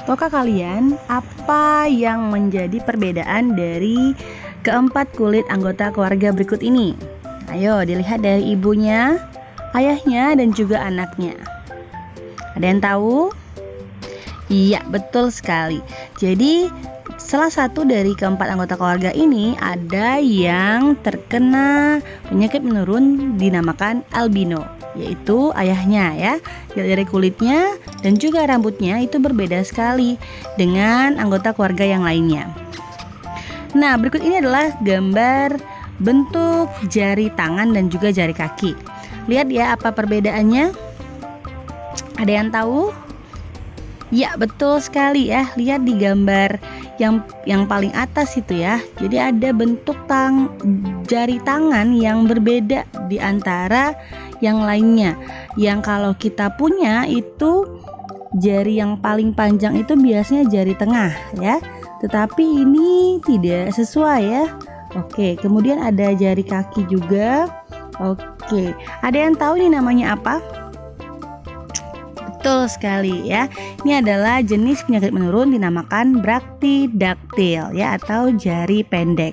Tahukah kalian apa yang menjadi perbedaan dari keempat kulit anggota keluarga berikut ini? Ayo dilihat dari ibunya, ayahnya, dan juga anaknya. Ada yang tahu? Iya, betul sekali. Jadi salah satu dari keempat anggota keluarga ini ada yang terkena penyakit menurun dinamakan albino, yaitu ayahnya ya. Dari kulitnya dan juga rambutnya itu berbeda sekali dengan anggota keluarga yang lainnya. Nah, berikut ini adalah gambar bentuk jari tangan dan juga jari kaki. Lihat ya apa perbedaannya? Ada yang tahu? Ya, betul sekali ya. Lihat di gambar yang paling atas itu ya. Jadi ada bentuk jari tangan yang berbeda di antara yang lainnya. Yang kalau kita punya itu jari yang paling panjang itu biasanya jari tengah ya. Tetapi ini tidak sesuai ya. Oke, kemudian ada jari kaki juga. Oke, ada yang tahu ini namanya apa? Betul sekali ya. Ini adalah jenis penyakit menurun dinamakan braktidaktil ya, atau jari pendek.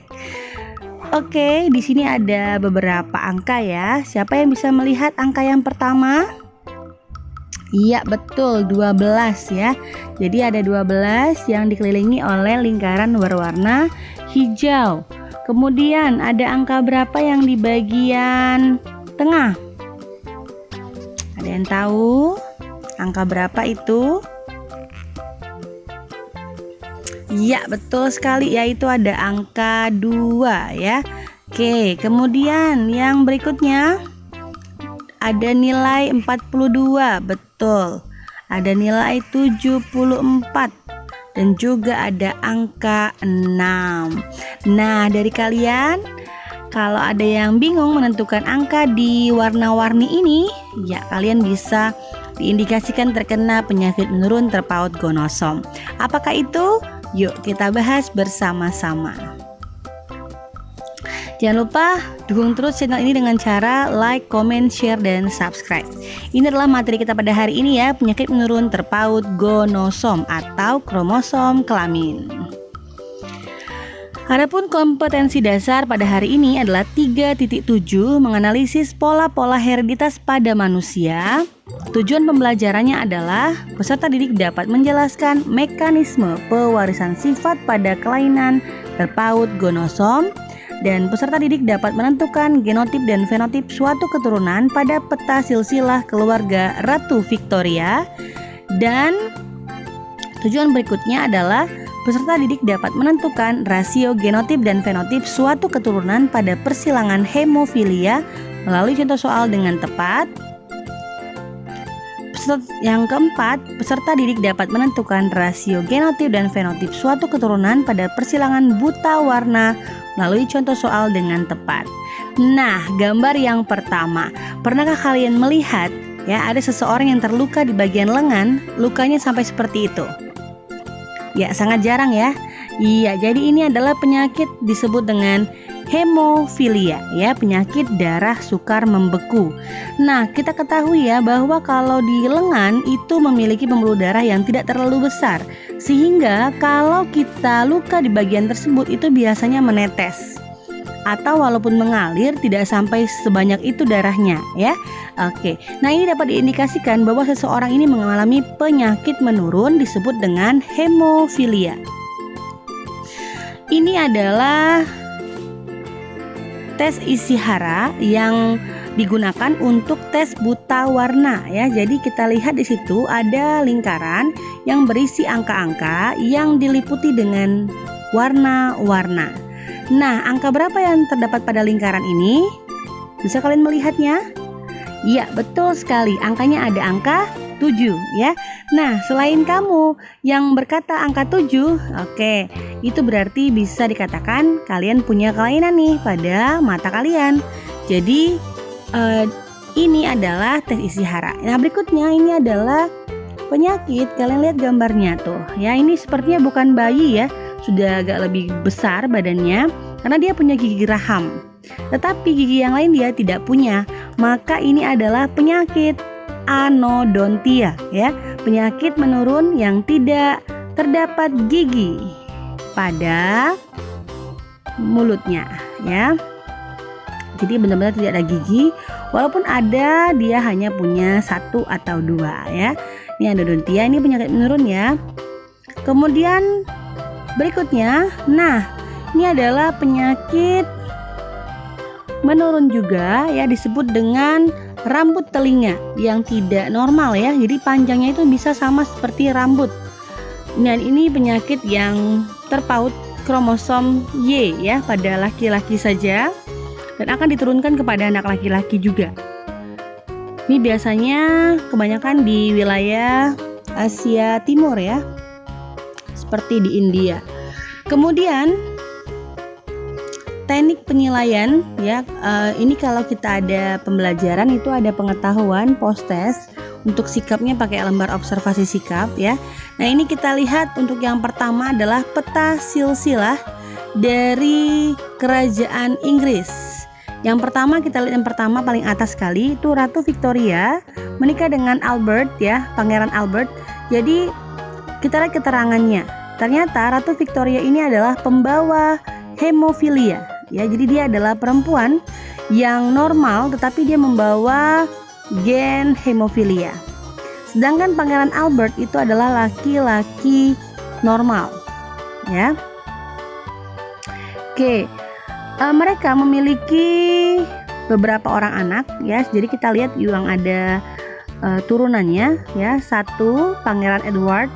Oke, di sini ada beberapa angka ya. Siapa yang bisa melihat angka yang pertama? Iya, betul, 12 ya. Jadi ada 12 yang dikelilingi oleh lingkaran berwarna hijau. Kemudian ada angka berapa yang di bagian tengah? Ada yang tahu? Angka berapa itu? Iya, betul sekali, yaitu ada angka 2 ya. Oke, kemudian yang berikutnya ada nilai 42, betul. Ada nilai 74 dan juga ada angka 6. Nah, dari kalian kalau ada yang bingung menentukan angka di warna-warni ini, ya kalian bisa diindikasikan terkena penyakit menurun terpaut gonosom. Apakah itu? Yuk kita bahas bersama-sama. Jangan lupa dukung terus channel ini dengan cara like, comment, share, dan subscribe. Ini adalah materi kita pada hari ini ya, penyakit menurun terpaut gonosom atau kromosom kelamin. Adapun kompetensi dasar pada hari ini adalah 3.7 menganalisis pola-pola hereditas pada manusia. Tujuan pembelajarannya adalah peserta didik dapat menjelaskan mekanisme pewarisan sifat pada kelainan terpaut gonosom, dan peserta didik dapat menentukan genotip dan fenotip suatu keturunan pada peta silsilah keluarga Ratu Victoria. Dan tujuan berikutnya adalah peserta didik dapat menentukan rasio genotip dan fenotip suatu keturunan pada persilangan hemofilia melalui contoh soal dengan tepat. Yang keempat, peserta didik dapat menentukan rasio genotip dan fenotip suatu keturunan pada persilangan buta warna melalui contoh soal dengan tepat. Nah, gambar yang pertama, pernahkah kalian melihat ya ada seseorang yang terluka di bagian lengan, lukanya sampai seperti itu? Ya, sangat jarang ya. Iya, jadi ini adalah penyakit disebut dengan hemofilia ya, penyakit darah sukar membeku. Nah, kita ketahui ya bahwa kalau di lengan itu memiliki pembuluh darah yang tidak terlalu besar, sehingga kalau kita luka di bagian tersebut itu biasanya menetes, atau walaupun mengalir tidak sampai sebanyak itu darahnya ya. Oke, nah ini dapat diindikasikan bahwa seseorang ini mengalami penyakit menurun disebut dengan hemofilia. Ini adalah tes isi hara yang digunakan untuk tes buta warna ya. Jadi kita lihat di situ ada lingkaran yang berisi angka-angka yang diliputi dengan warna-warna. Nah, angka berapa yang terdapat pada lingkaran ini? Bisa kalian melihatnya? Iya, betul sekali. Angkanya ada angka 7 ya. Nah, selain kamu yang berkata angka 7, oke, itu berarti bisa dikatakan kalian punya kelainan nih pada mata kalian. Jadi ini adalah tes isi hara. Nah, berikutnya ini adalah penyakit. Kalian lihat gambarnya tuh ya, ini sepertinya bukan bayi ya, sudah agak lebih besar badannya karena dia punya gigi geraham. Tetapi gigi yang lain dia tidak punya. Maka ini adalah penyakit anodontia ya, penyakit menurun yang tidak terdapat gigi pada mulutnya, ya. Jadi benar-benar tidak ada gigi, walaupun ada, dia hanya punya 1 atau 2, ya. Ini endodontia, ini penyakit menurun, ya. Kemudian berikutnya, nah ini adalah penyakit menurun juga, ya, disebut dengan rambut telinga yang tidak normal, ya. Jadi panjangnya itu bisa sama seperti rambut. Dan ini penyakit yang terpaut kromosom Y, ya, pada laki-laki saja, dan akan diturunkan kepada anak laki-laki juga. Ini biasanya kebanyakan di wilayah Asia Timur, ya, seperti di India. Kemudian teknik penilaian, ya, ini kalau kita ada pembelajaran itu ada pengetahuan post test untuk sikapnya pakai lembar observasi sikap, ya. Nah, ini kita lihat untuk yang pertama adalah peta silsilah dari kerajaan Inggris. Yang pertama kita lihat, yang pertama paling atas sekali itu Ratu Victoria menikah dengan Albert, ya, Pangeran Albert. Jadi kita lihat keterangannya. Ternyata Ratu Victoria ini adalah pembawa hemofilia, ya. Jadi dia adalah perempuan yang normal tetapi dia membawa gen hemofilia. Sedangkan Pangeran Albert itu adalah laki-laki normal, ya. Oke. Mereka memiliki beberapa orang anak, ya. Jadi kita lihat yang ada turunannya, ya. 1 Pangeran Edward,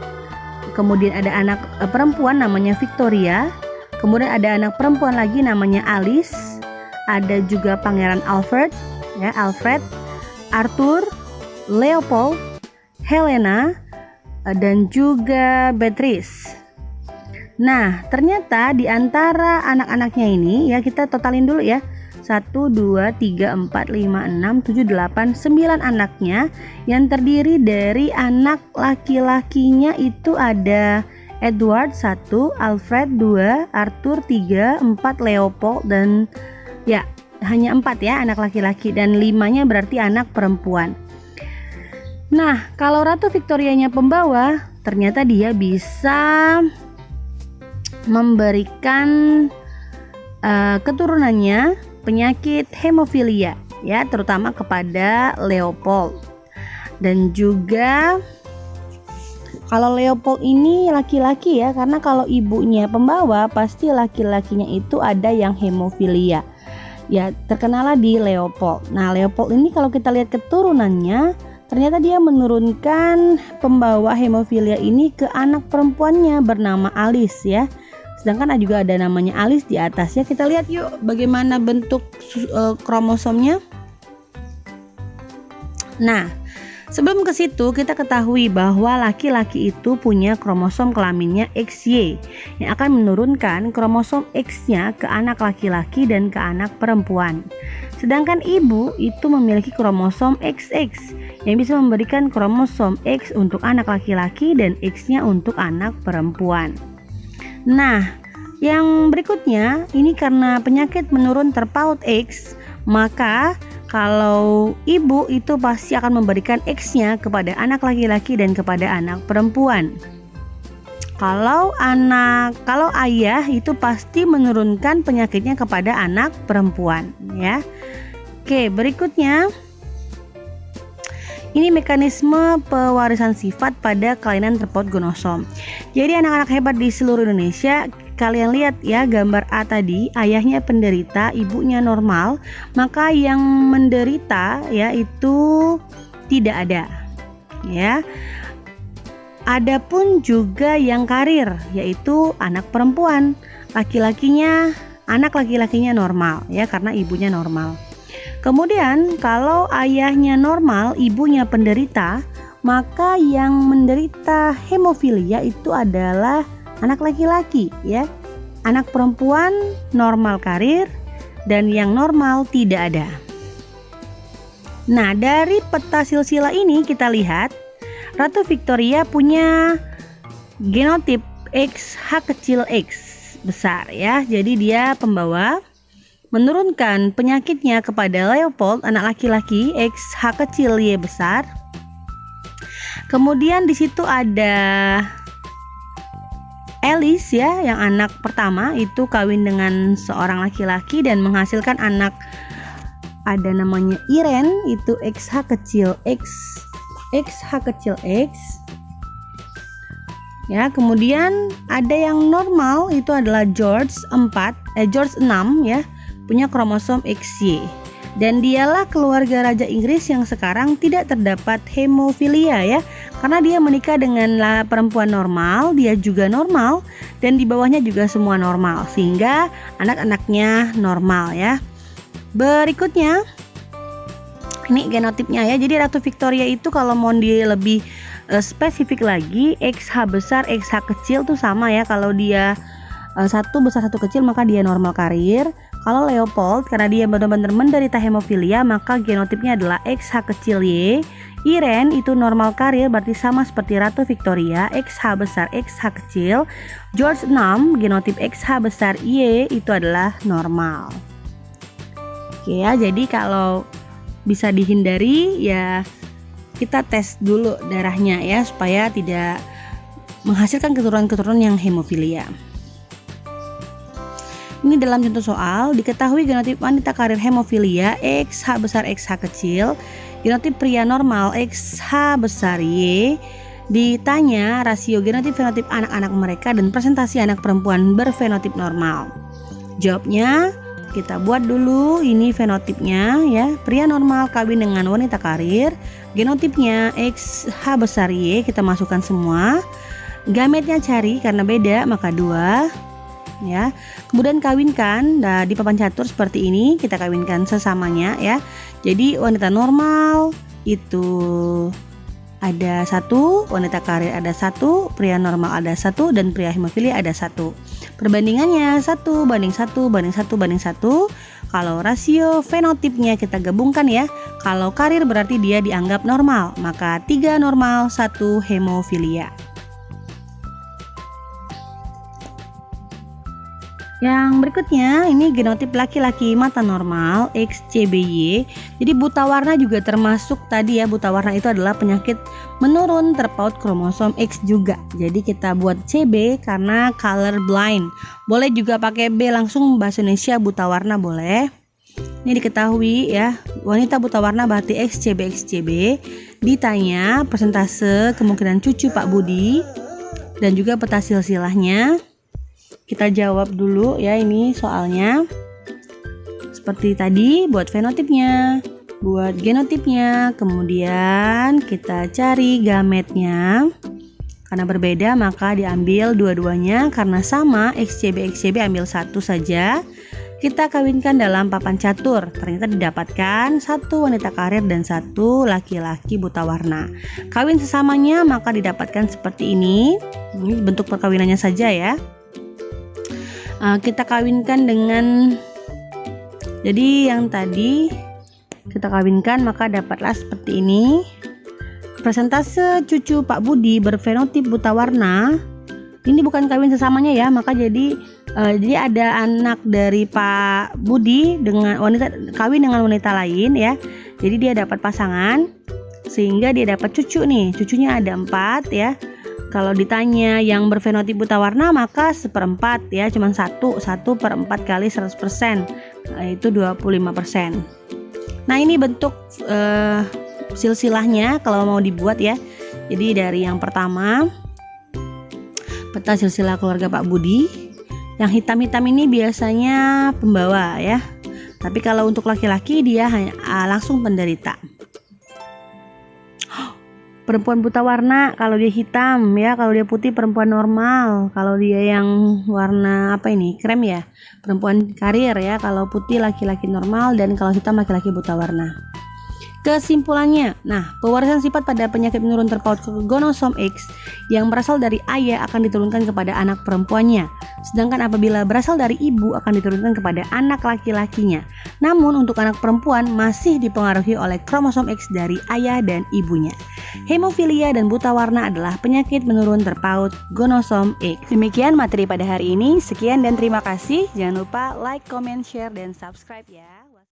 kemudian ada anak perempuan namanya Victoria, kemudian ada anak perempuan lagi namanya Alice, ada juga Pangeran Alfred, ya, Alfred, Arthur, Leopold, Helena, dan juga Beatrice. Nah, ternyata di antara anak-anaknya ini, ya, kita totalin dulu, ya. 1, 2, 3, 4, 5, 6, 7, 8, 9 anaknya yang terdiri dari anak laki-lakinya itu ada Edward 1, Alfred 2, Arthur 3, 4 Leopold, dan ya hanya 4, ya, anak laki-laki, dan 5-nya berarti anak perempuan. Nah, kalau Ratu Victorianya pembawa, ternyata dia bisa memberikan keturunannya penyakit hemofilia, ya, terutama kepada Leopold. Dan juga kalau Leopold ini laki-laki, ya, karena kalau ibunya pembawa pasti laki-lakinya itu ada yang hemofilia, ya, terkenalah di Leopold. Nah, Leopold ini kalau kita lihat keturunannya, ternyata dia menurunkan pembawa hemofilia ini ke anak perempuannya bernama Alice, ya. Sedangkan juga ada namanya Alice di atasnya. Kita lihat yuk bagaimana bentuk kromosomnya. Nah, sebelum ke situ kita ketahui bahwa laki-laki itu punya kromosom kelaminnya XY yang akan menurunkan kromosom X-nya ke anak laki-laki dan ke anak perempuan. Sedangkan ibu itu memiliki kromosom XX yang bisa memberikan kromosom X untuk anak laki-laki dan X-nya untuk anak perempuan. Nah, yang berikutnya ini karena penyakit menurun terpaut X, maka kalau ibu itu pasti akan memberikan X-nya kepada anak laki-laki dan kepada anak perempuan. Kalau ayah itu pasti menurunkan penyakitnya kepada anak perempuan, ya. Oke, berikutnya ini mekanisme pewarisan sifat pada kelainan terpaut gonosom. Jadi anak-anak hebat di seluruh Indonesia, kalian lihat, ya, gambar A tadi, ayahnya penderita, ibunya normal, maka yang menderita, ya, itu tidak ada, ya. Adapun juga yang karir, yaitu anak perempuan, anak laki-lakinya normal, ya, karena ibunya normal. Kemudian kalau ayahnya normal, ibunya penderita, maka yang menderita hemofilia itu adalah anak laki-laki, ya. Anak perempuan normal karir dan yang normal tidak ada. Nah, dari peta silsilah ini kita lihat Ratu Victoria punya genotip XH kecil X besar, ya. Jadi dia pembawa, menurunkan penyakitnya kepada Leopold anak laki-laki XH kecil Y besar. Kemudian di situ ada Alice ya, yang anak pertama itu kawin dengan seorang laki-laki dan menghasilkan anak, ada namanya Irene, itu XH kecil X ya. Kemudian ada yang normal, itu adalah George 6 ya, punya kromosom XY, dan dialah keluarga Raja Inggris yang sekarang tidak terdapat hemofilia ya, karena dia menikah dengan perempuan normal, dia juga normal, dan di bawahnya juga semua normal, sehingga anak-anaknya normal ya. Berikutnya ini genotipnya ya. Jadi Ratu Victoria itu kalau mau lebih spesifik lagi, XH besar XH kecil tuh sama ya. Kalau dia satu besar satu kecil maka dia normal karir. Kalau Leopold karena dia benar-benar menderita hemofilia maka genotipnya adalah XH kecil Y. Irene itu normal karir, berarti sama seperti Ratu Victoria, XH besar XH kecil. George 6 genotip XH besar Y itu adalah normal. Oke ya, jadi kalau bisa dihindari ya kita tes dulu darahnya ya, supaya tidak menghasilkan keturunan-keturunan yang hemofilia. Ini dalam contoh soal, diketahui genotip wanita karir hemofilia XH besar XH kecil, genotip pria normal XH besar Y. Ditanya rasio genotip fenotip anak-anak mereka dan presentasi anak perempuan berfenotip normal. Jawabnya kita buat dulu, ini fenotipnya ya, pria normal kawin dengan wanita karir, genotipnya XH besar Y, kita masukkan semua. Gametnya cari karena beda maka 2 ya. Kemudian kawinkan, nah di papan catur seperti ini kita kawinkan sesamanya ya. Jadi wanita normal itu ada 1, wanita karir ada 1, pria normal ada 1, dan pria hemofilia ada 1. Perbandingannya 1 banding 1 banding 1 banding 1. Kalau rasio fenotipnya kita gabungkan ya, kalau karir berarti dia dianggap normal, maka 3 normal 1 hemofilia. Yang berikutnya ini genotip laki-laki mata normal XCBY. Jadi buta warna juga termasuk tadi ya, buta warna itu adalah penyakit menurun terpaut kromosom X juga. Jadi kita buat CB karena color blind. Boleh juga pakai B langsung, bahasa Indonesia buta warna boleh. Ini diketahui ya, wanita buta warna berarti XCB. Ditanya persentase kemungkinan cucu Pak Budi dan juga peta silsilahnya. Kita jawab dulu ya, ini soalnya seperti tadi, buat fenotipnya, buat genotipnya, kemudian kita cari gametnya. Karena berbeda maka diambil dua-duanya, karena sama XCB ambil 1 saja. Kita kawinkan dalam papan catur, ternyata didapatkan 1 wanita karir dan 1 laki-laki buta warna. Kawin sesamanya maka didapatkan seperti ini. Ini bentuk perkawinannya saja ya. Kita kawinkan dengan, jadi yang tadi kita kawinkan maka dapatlah seperti ini. Persentase cucu Pak Budi berfenotip buta warna. Ini bukan kawin sesamanya ya, maka jadi ada anak dari Pak Budi dengan wanita, kawin dengan wanita lain ya. Jadi dia dapat pasangan sehingga dia dapat cucu nih. Cucunya ada 4 ya. Kalau ditanya yang berfenotip buta warna maka 1/4 ya, cuman 1/4 kali 100%, itu 25%. Nah ini bentuk silsilahnya kalau mau dibuat ya. Jadi dari yang pertama peta silsilah keluarga Pak Budi, yang hitam-hitam ini biasanya pembawa ya, tapi kalau untuk laki-laki dia hanya langsung penderita. Perempuan buta warna kalau dia hitam ya, kalau dia putih perempuan normal, kalau dia yang warna apa ini krem ya perempuan karir ya, kalau putih laki-laki normal, dan kalau hitam laki-laki buta warna. Kesimpulannya, nah pewarisan sifat pada penyakit menurun terpaut kromosom X yang berasal dari ayah akan diturunkan kepada anak perempuannya, sedangkan apabila berasal dari ibu akan diturunkan kepada anak laki-lakinya. Namun untuk anak perempuan masih dipengaruhi oleh kromosom X dari ayah dan ibunya. Hemofilia dan buta warna adalah penyakit menurun terpaut kromosom X. Demikian materi pada hari ini. Sekian dan terima kasih. Jangan lupa like, comment, share, dan subscribe ya.